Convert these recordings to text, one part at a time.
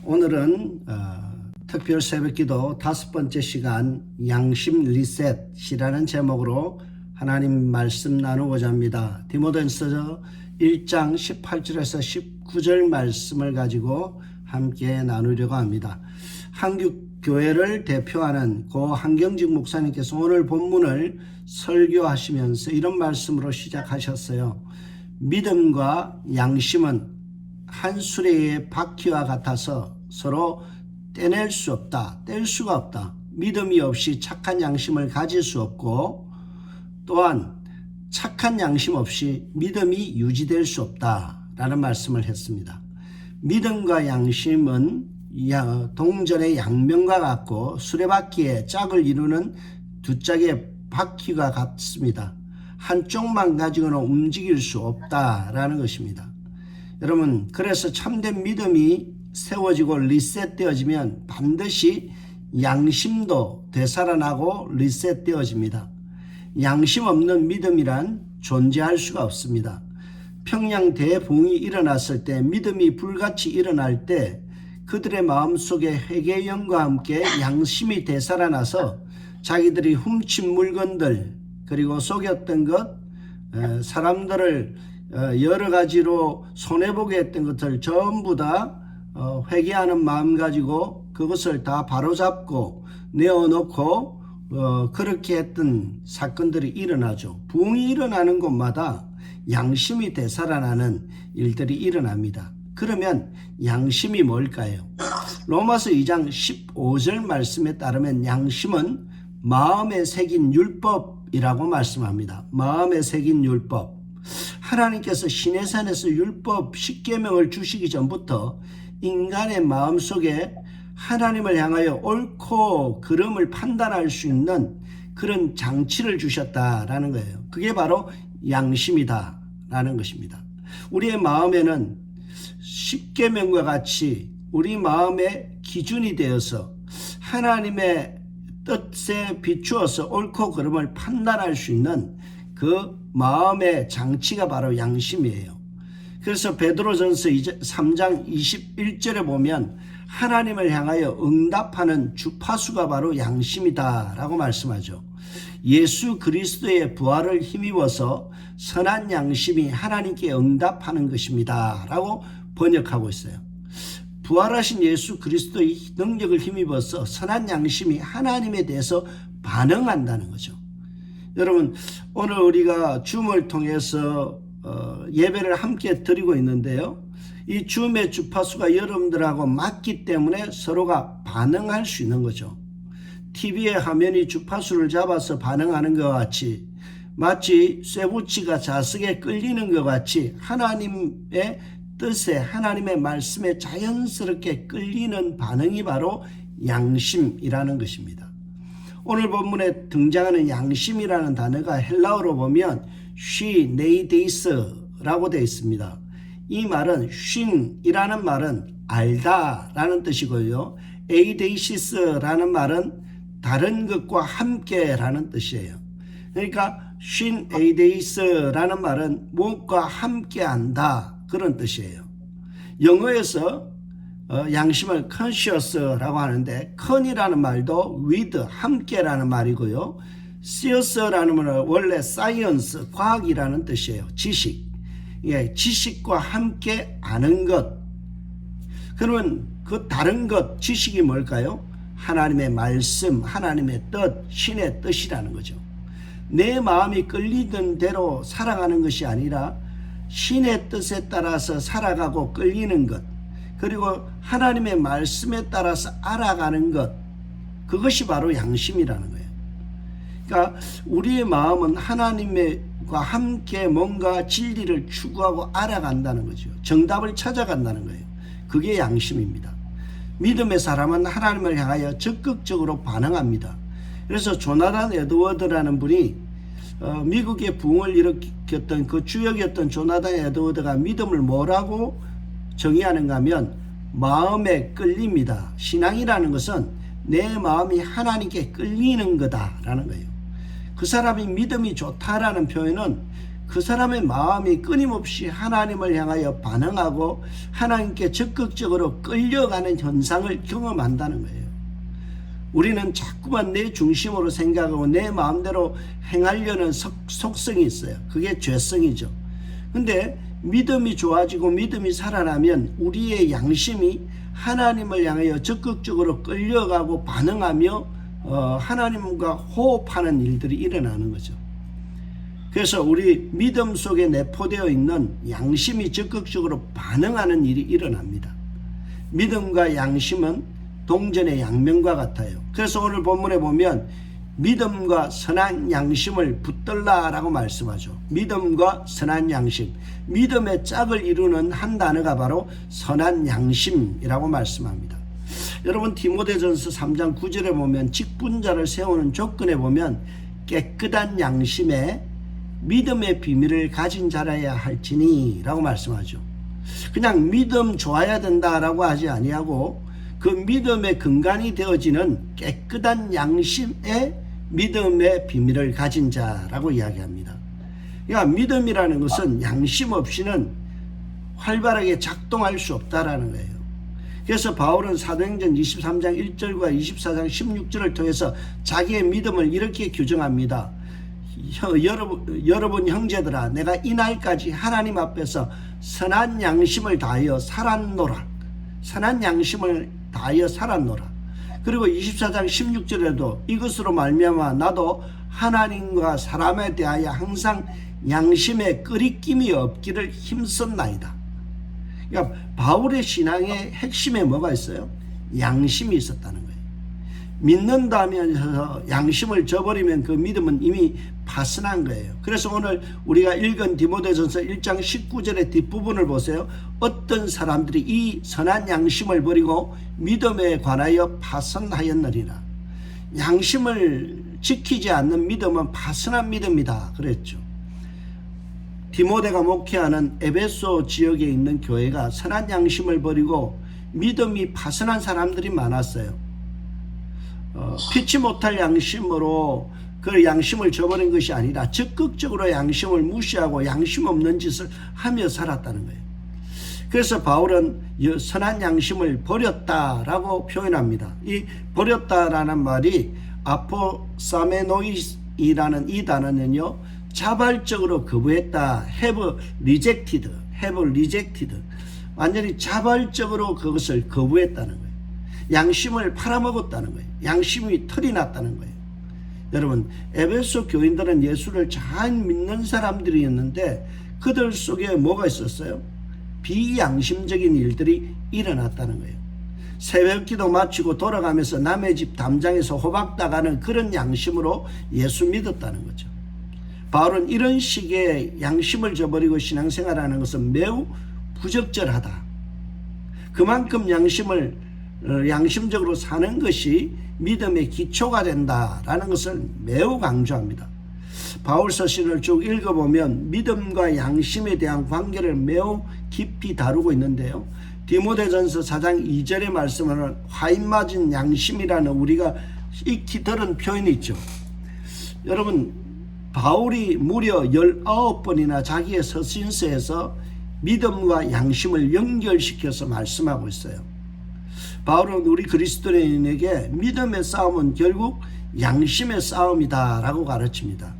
오늘은 특별 새벽기도 5번째 시간 양심 리셋이라는 제목으로 하나님 말씀 나누고자 합니다. 디모데전서 1장 18절에서 19절 말씀을 가지고 함께 나누려고 합니다. 한국 교회를 대표하는 고 한경직 목사님께서 오늘 본문을 설교하시면서 이런 말씀으로 시작하셨어요. 믿음과 양심은 한 수레의 바퀴와 같아서 서로 떼낼 수 없다. 뗄 수가 없다. 믿음이 없이 착한 양심을 가질 수 없고 또한 착한 양심 없이 믿음이 유지될 수 없다라는 말씀을 했습니다. 믿음과 양심은 동전의 양면과 같고 수레바퀴의 짝을 이루는 두 짝의 바퀴가 같습니다. 한쪽만 가지고는 움직일 수 없다라는 것입니다. 여러분, 그래서 참된 믿음이 세워지고 리셋되어지면 반드시 양심도 되살아나고 리셋되어집니다. 양심 없는 믿음이란 존재할 수가 없습니다. 평양 대붕이 일어났을 때, 믿음이 불같이 일어날 때 그들의 마음속에 회개의 영과 함께 양심이 되살아나서 자기들이 훔친 물건들 그리고 속였던 것, 사람들을 여러 가지로 손해보게 했던 것을 전부 다 회개하는 마음 가지고 그것을 다 바로잡고 내어놓고 그렇게 했던 사건들이 일어나죠. 부흥이 일어나는 곳마다 양심이 되살아나는 일들이 일어납니다. 그러면 양심이 뭘까요? 로마서 2장 15절 말씀에 따르면 양심은 마음에 새긴 율법이라고 말씀합니다. 마음에 새긴 율법. 하나님께서 시내산에서 율법 10계명을 주시기 전부터 인간의 마음속에 하나님을 향하여 옳고 그름을 판단할 수 있는 그런 장치를 주셨다라는 거예요. 그게 바로 양심이다라는 것입니다. 우리의 마음에는 10계명과 같이 우리 마음의 기준이 되어서 하나님의 뜻에 비추어서 옳고 그름을 판단할 수 있는 그 마음의 장치가 바로 양심이에요. 그래서 베드로전서 3장 21절에 보면 하나님을 향하여 응답하는 주파수가 바로 양심이다라고 말씀하죠. 예수 그리스도의 부활을 힘입어서 선한 양심이 하나님께 응답하는 것입니다 라고 번역하고 있어요. 부활하신 예수 그리스도의 능력을 힘입어서 선한 양심이 하나님에 대해서 반응한다는 거죠. 여러분, 오늘 우리가 줌을 통해서 예배를 함께 드리고 있는데요. 이 줌의 주파수가 여러분들하고 맞기 때문에 서로가 반응할 수 있는 거죠. TV의 화면이 주파수를 잡아서 반응하는 것 같이, 마치 쇠붙이가 자석에 끌리는 것 같이 하나님의 뜻에, 하나님의 말씀에 자연스럽게 끌리는 반응이 바로 양심이라는 것입니다. 오늘 본문에 등장하는 양심이라는 단어가 헬라어로 보면 쉬네이데이스라고 되어 있습니다. 이 말은 쉰이라는 말은 알다라는 뜻이고요. 에이데이시스라는 말은 다른 것과 함께라는 뜻이에요. 그러니까 쉰에이데이스라는 말은 무엇과 함께한다 그런 뜻이에요. 영어에서 양심을 conscious라고 하는데 con이라는 말도 with 함께라는 말이고요. serious라는 말은 원래 science 과학이라는 뜻이에요. 지식. 예, 지식과 함께 아는 것. 그러면 그 다른 것, 지식이 뭘까요? 하나님의 말씀, 하나님의 뜻, 신의 뜻이라는 거죠. 내 마음이 끌리던 대로 살아가는 것이 아니라 신의 뜻에 따라서 살아가고 끌리는 것, 그리고 하나님의 말씀에 따라서 알아가는 것, 그것이 바로 양심이라는 거예요. 그러니까 우리의 마음은 하나님과 함께 뭔가 진리를 추구하고 알아간다는 거죠. 정답을 찾아간다는 거예요. 그게 양심입니다. 믿음의 사람은 하나님을 향하여 적극적으로 반응합니다. 그래서 조나단 에드워드라는 분이 미국의 부흥을 일으켰던 그 주역이었던 조나단 에드워드가 믿음을 뭐라고 정의하는가 하면 마음에 끌립니다. 신앙이라는 것은 내 마음이 하나님께 끌리는 거다라는 거예요. 그 사람이 믿음이 좋다라는 표현은 그 사람의 마음이 끊임없이 하나님을 향하여 반응하고 하나님께 적극적으로 끌려가는 현상을 경험한다는 거예요. 우리는 자꾸만 내 중심으로 생각하고 내 마음대로 행하려는 속성이 있어요. 그게 죄성이죠. 근데 믿음이 좋아지고 믿음이 살아나면 우리의 양심이 하나님을 향하여 적극적으로 끌려가고 반응하며 하나님과 호흡하는 일들이 일어나는 거죠. 그래서 우리 믿음 속에 내포되어 있는 양심이 적극적으로 반응하는 일이 일어납니다. 믿음과 양심은 동전의 양면과 같아요. 그래서 오늘 본문에 보면 믿음과 선한 양심을 붙들라라고 말씀하죠. 믿음과 선한 양심, 믿음의 짝을 이루는 한 단어가 바로 선한 양심이라고 말씀합니다. 여러분 디모데전서 3장 9절에 보면 직분자를 세우는 조건에 보면 깨끗한 양심에 믿음의 비밀을 가진 자라야 할지니 라고 말씀하죠. 그냥 믿음 좋아야 된다라고 하지 아니하고 그 믿음의 근간이 되어지는 깨끗한 양심에 믿음의 비밀을 가진 자라고 이야기합니다. 그러니까 믿음이라는 것은 양심 없이는 활발하게 작동할 수 없다라는 거예요. 그래서 바울은 사도행전 23장 1절과 24장 16절을 통해서 자기의 믿음을 이렇게 규정합니다. 여러분 형제들아, 내가 이날까지 하나님 앞에서 선한 양심을 다하여 살았노라. 선한 양심을 다하여 살았노라. 그리고 24장 16절에도 이것으로 말미암아 나도 하나님과 사람에 대하여 항상 양심에 끄리낌이 없기를 힘썼나이다. 그러니까 바울의 신앙의 핵심에 뭐가 있어요? 양심이 있었다는 거예요. 믿는다 하면서 양심을 저버리면 그 믿음은 이미 파선한 거예요. 그래서 오늘 우리가 읽은 디모데전서 1장 19절의 뒷부분을 보세요. 어떤 사람들이 이 선한 양심을 버리고 믿음에 관하여 파선하였느니라. 양심을 지키지 않는 믿음은 파선한 믿음이다 그랬죠. 디모데가 목회하는 에베소 지역에 있는 교회가 선한 양심을 버리고 믿음이 파선한 사람들이 많았어요. 피치 못할 양심으로 그 양심을 저버린 것이 아니라 적극적으로 양심을 무시하고 양심 없는 짓을 하며 살았다는 거예요. 그래서 바울은 선한 양심을 버렸다라고 표현합니다. 이 버렸다라는 말이 아포사메노이라는 이 단어는요, 자발적으로 거부했다. have rejected. 완전히 자발적으로 그것을 거부했다는 거예요. 양심을 팔아먹었다는 거예요. 양심이 털이 났다는 거예요. 여러분, 에베소 교인들은 예수를 잘 믿는 사람들이었는데 그들 속에 뭐가 있었어요? 비양심적인 일들이 일어났다는 거예요. 새벽기도 마치고 돌아가면서 남의 집 담장에서 호박따가는 그런 양심으로 예수 믿었다는 거죠. 바울은 이런 식의 양심을 저버리고 신앙생활하는 것은 매우 부적절하다. 그만큼 양심적으로 사는 것이 믿음의 기초가 된다라는 것을 매우 강조합니다. 바울 서신을 쭉 읽어보면 믿음과 양심에 대한 관계를 매우 깊이 다루고 있는데요. 디모데전서 4장 2절의 말씀은 화인 맞은 양심이라는 우리가 익히 들은 표현이 있죠. 여러분, 바울이 무려 19번이나 자기의 서신서에서 믿음과 양심을 연결시켜서 말씀하고 있어요. 바울은 우리 그리스도인에게 믿음의 싸움은 결국 양심의 싸움이다 라고 가르칩니다.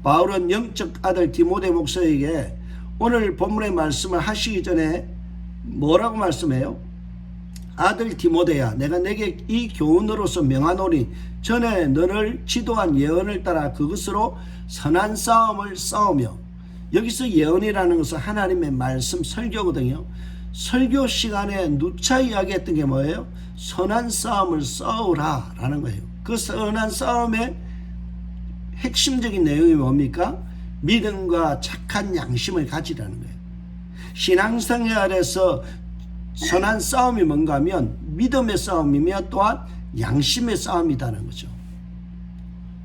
바울은 영적 아들 디모데 목사에게 오늘 본문의 말씀을 하시기 전에 뭐라고 말씀해요? 아들 디모데야, 내가 내게 이 교훈으로서 명하노니 전에 너를 지도한 예언을 따라 그것으로 선한 싸움을 싸우며, 여기서 예언이라는 것은 하나님의 말씀 설교거든요. 설교 시간에 누차 이야기했던 게 뭐예요? 선한 싸움을 싸우라 라는 거예요. 그 선한 싸움의 핵심적인 내용이 뭡니까? 믿음과 착한 양심을 가지라는 거예요. 신앙생활에서 선한 싸움이 뭔가 하면 믿음의 싸움이며 또한 양심의 싸움이라는 거죠.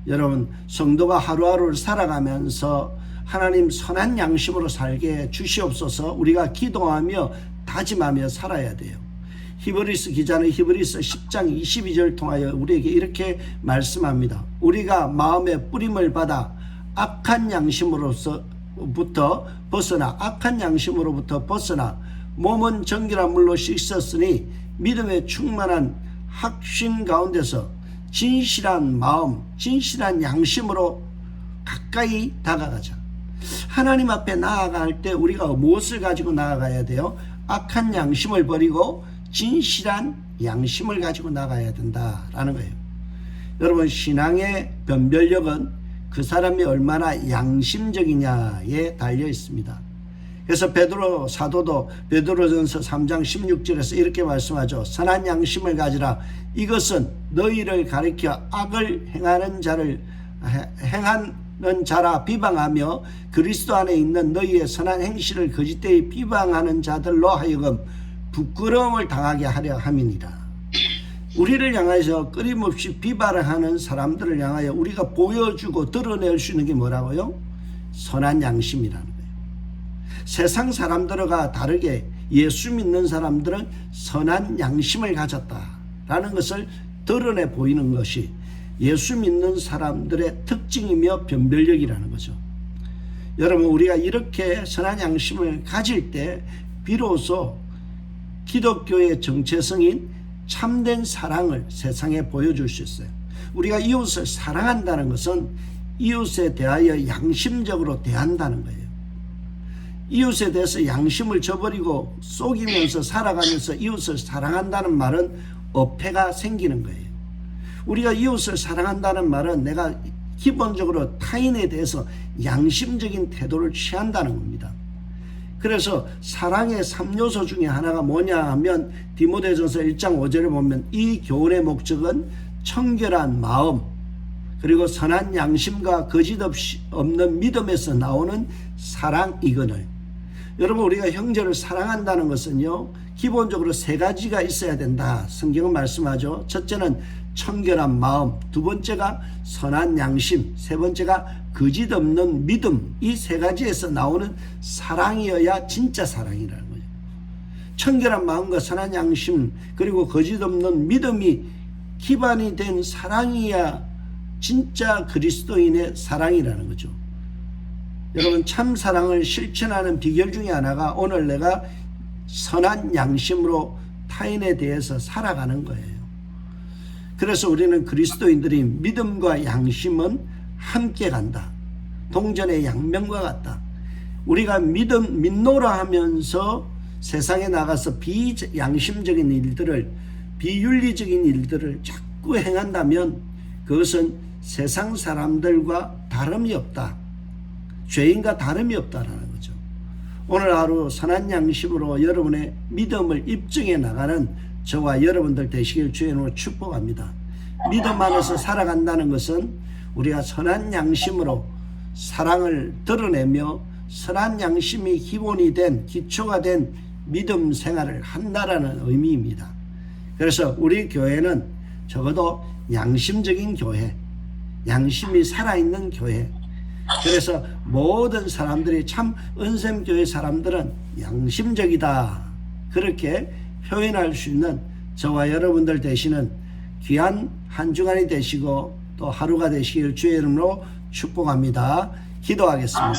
여러분, 성도가 하루하루를 살아가면서 하나님 선한 양심으로 살게 주시옵소서. 우리가 기도하며 다짐하며 살아야 돼요. 히브리서 기자는 히브리서 10장 22절 통하여 우리에게 이렇게 말씀합니다. 우리가 마음의 뿌림을 받아 악한 양심으로서 양심으로부터 벗어나 악한 양심으로부터 벗어나 몸은 정결한 물로 씻었으니 믿음에 충만한 확신 가운데서 진실한 마음, 진실한 양심으로 가까이 다가가자. 하나님 앞에 나아갈 때 우리가 무엇을 가지고 나아가야 돼요? 악한 양심을 버리고 진실한 양심을 가지고 나가야 된다라는 거예요. 여러분, 신앙의 변별력은 그 사람이 얼마나 양심적이냐에 달려 있습니다. 그래서 베드로 사도도 베드로전서 3장 16절에서 이렇게 말씀하죠. 선한 양심을 가지라. 이것은 너희를 가리켜 악을 행하는 자라 비방하며 그리스도 안에 있는 너희의 선한 행실을 거짓되이 비방하는 자들로 하여금 부끄러움을 당하게 하려 함이니라. 우리를 향해서 끊임없이 비방을 하는 사람들을 향하여 우리가 보여주고 드러낼 수 있는 게 뭐라고요? 선한 양심이라는 거예요. 세상 사람들과 다르게 예수 믿는 사람들은 선한 양심을 가졌다라는 것을 드러내 보이는 것이 예수 믿는 사람들의 특징이며 변별력이라는 거죠. 여러분, 우리가 이렇게 선한 양심을 가질 때 비로소 기독교의 정체성인 참된 사랑을 세상에 보여줄 수 있어요. 우리가 이웃을 사랑한다는 것은 이웃에 대하여 양심적으로 대한다는 거예요. 이웃에 대해서 양심을 저버리고 속이면서 살아가면서 이웃을 사랑한다는 말은 어폐가 생기는 거예요. 우리가 이웃을 사랑한다는 말은 내가 기본적으로 타인에 대해서 양심적인 태도를 취한다는 겁니다. 그래서 사랑의 3요소 중에 하나가 뭐냐 하면 디모데전서 1장 5절에 보면 이 교훈의 목적은 청결한 마음 그리고 선한 양심과 거짓 없는 믿음에서 나오는 사랑이거늘. 여러분, 우리가 형제를 사랑한다는 것은요, 기본적으로 세 가지가 있어야 된다. 성경은 말씀하죠. 첫째는 청결한 마음, 두 번째가 선한 양심, 세 번째가 거짓 없는 믿음. 이 세 가지에서 나오는 사랑이어야 진짜 사랑이라는 거죠. 청결한 마음과 선한 양심 그리고 거짓 없는 믿음이 기반이 된 사랑이야 진짜 그리스도인의 사랑이라는 거죠. 여러분, 참 사랑을 실천하는 비결 중에 하나가 오늘 내가 선한 양심으로 타인에 대해서 살아가는 거예요. 그래서 우리는 그리스도인들이 믿음과 양심은 함께 간다. 동전의 양면과 같다. 우리가 믿노라 하면서 세상에 나가서 비양심적인 일들을, 비윤리적인 일들을 자꾸 행한다면 그것은 세상 사람들과 다름이 없다. 죄인과 다름이 없다라는 거죠. 오늘 하루 선한 양심으로 여러분의 믿음을 입증해 나가는 저와 여러분들 되시길 주의 이름으로 축복합니다. 믿음 안에서 살아간다는 것은 우리가 선한 양심으로 사랑을 드러내며 선한 양심이 기본이 된 기초가 된 믿음 생활을 한다라는 의미입니다. 그래서 우리 교회는 적어도 양심적인 교회, 양심이 살아있는 교회. 그래서 모든 사람들이 참 은샘교회 사람들은 양심적이다, 그렇게 표현할 수 있는 저와 여러분들 되시는 귀한 한 주간이 되시고 또 하루가 되시길 주의 이름으로 축복합니다. 기도하겠습니다.